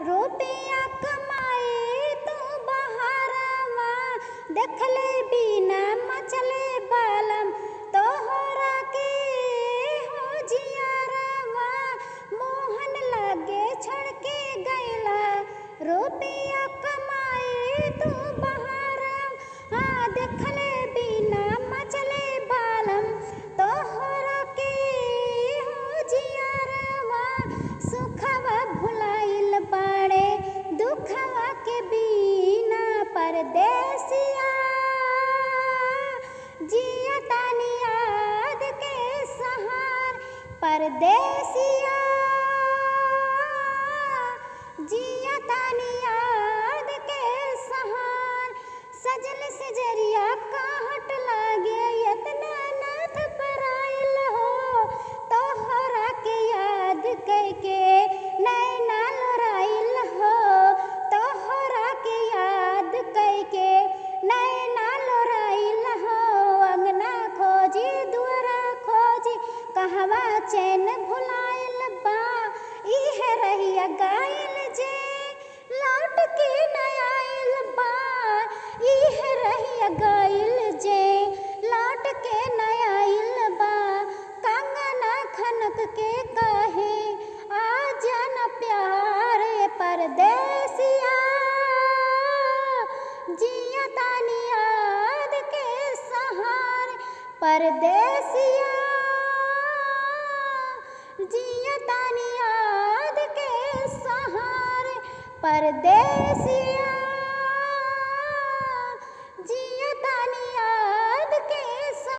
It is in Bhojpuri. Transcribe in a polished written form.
रुपया कमाए तू बहारवा देखले बिना मचले बालम तोहरा के हो जियारवा मोहन लागे छड़ के गैला रुपया कमाए तू बहारवा देखले बिना मचले बालम तोहरा के हो जियारवा सुखवा भुलाइल बाड़े दुखवा के बिना परदेसिया जिया तानी याद के सहार परदेसिया जिया तानी याद के सहार सजल सजरिया काहट लागे यतना नाथ पराइल हो तोहरा के याद करके नैना लोराइल हो तोहरा के याद करके नैना लोराइल हो अंगना खोजी दुआरा खोजी कहवा चैन भुलाइल बा इहे रहिया गाइल जे लौट के न आइल बा इहे रहिया गाइल जे लौट के न आइल बा कंगना खनक के कहे आ जान प्यार परदेसिया जिया तानी याद के सहार परदेसिया जिया तानी याद के सहार परदेसिया।